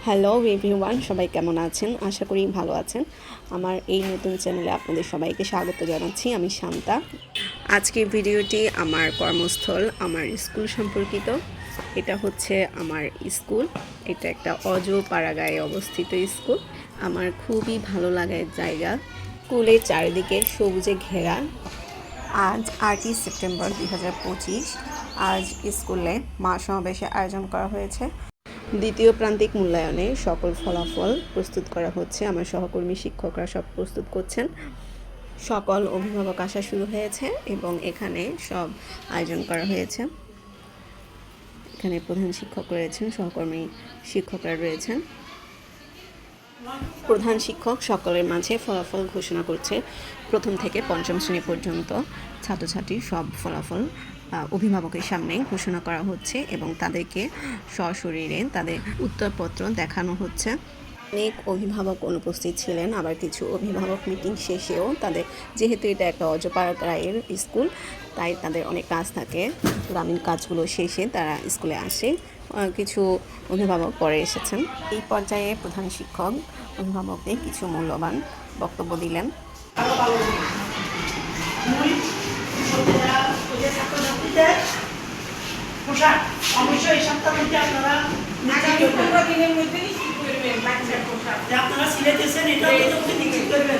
Hello everyone, সবাই কেমন আছেন? আশা করি ভালো আছেন। আমার এই নতুন চ্যানেলে আপনাদের সবাইকে স্বাগত জানাচ্ছি। আমি শান্তা। আজকের ভিডিওটি আমার কর্মস্থল, আমার স্কুল সম্পর্কিত। এটা হচ্ছে আমার স্কুল। এটা একটা অজপাড়াগাঁয়ে অবস্থিত স্কুল। আমার খুবই ভালো লাগার জায়গা। স্কুলের চারিদিকে সবুজে ঘেরা। আজ 8ই সেপ্টেম্বর 2025। আজ স্কুলে মহাসমাবেশের আয়োজন করা হয়েছে। দ্বিতীয় প্রান্তিক মূল্যায়নে সকল ফলাফল প্রস্তুত করা হচ্ছে। আমার সহকর্মী শিক্ষকরা সব প্রস্তুত করছেন। সকল অভিভাবক আসা শুরু হয়েছে এবং এখানে সব আয়োজন করা হয়েছে। এখানে প্রধান শিক্ষক রয়েছেন, সহকর্মী শিক্ষকরা রয়েছেন। প্রধান শিক্ষক সকলের মাঝে ফলাফল ঘোষণা করছে। প্রথম থেকে পঞ্চম শ্রেণী পর্যন্ত ছাত্রছাত্রীর সব ফলাফল অভিভাবকের সামনে ঘোষণা করা হচ্ছে এবং তাদেরকে সশরীরে তাদের উত্তরপত্র দেখানো হচ্ছে। অনেক অভিভাবক অনুপস্থিত ছিলেন, আবার কিছু অভিভাবক মিটিং শেষেও যেহেতু এটা একটা অজপাড়াগাঁয়ের স্কুল, তাই তাদের অনেক কাজ থাকে। গ্রামীণ কাজগুলো শেষে তারা স্কুলে আসে। কিছু অভিভাবক পরে এসেছেন। এই পর্যায়ে প্রধান শিক্ষক অভিভাবকদের কিছু মূল্যবান বক্তব্য দিলেন। অবশ্যই সপ্তাহে আপনারা সিলেটেছেন এটা নিশ্চিত করবেন,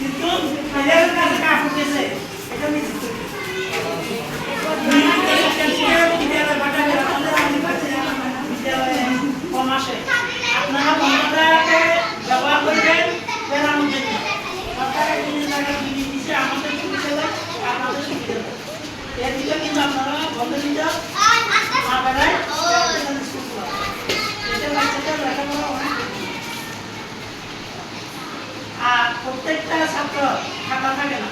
কিন্তু এটা নিশ্চিত কম আসে। আপনারা বন্ধটাকে ব্যবহার করবেন বেড়ানোর জন্য। সরকারের দিচ্ছে আমাদের সুবিধা আপনাদের সুবিধা এর দিকে, কিন্তু আপনারা বন্ধ দিতে না বেড়ায় আর প্রত্যেকটা ছাত্র খাতা থাকে না।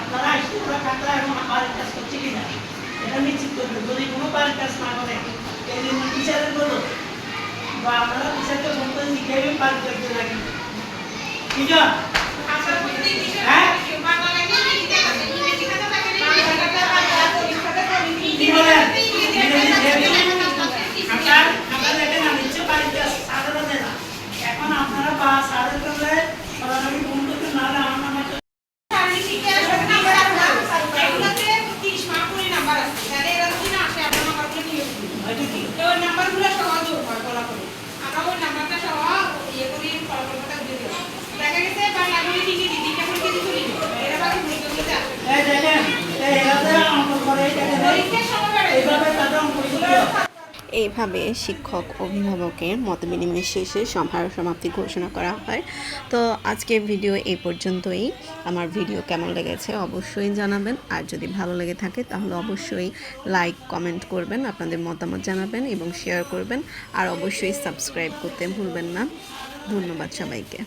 আপনারা স্কুলে খাতা এবং বাড়ির কাজ করছে কিনা এটা নিশ্চিত করবেন। যদি কোনো বাড়ির কাজ না করে এই জন্য টিচারের বলো বা আপনারা টিচারকে ফোন করে লিখে বাড়ির করতে লাগে। ঠিক আছে? হ্যাঁ কি বলেন? এখন আপনারা বা সারের করলে সরাসরি ফোন করতে না হলে আমার নাম্বার এইভাবে শিক্ষক অভিভাবকের মতবিনিময় শেষে সভার সমাপ্তি ঘোষণা করা হয়। তো আজকের ভিডিও এই পর্যন্তই। আমার ভিডিও কেমন লেগেছে অবশ্যই জানাবেন, আর যদি ভালো লেগে থাকে তাহলে অবশ্যই লাইক কমেন্ট করবেন, আপনাদের মতামত জানাবেন এবং শেয়ার করবেন, আর অবশ্যই সাবস্ক্রাইব করতে ভুলবেন না। ধন্যবাদ সবাইকে।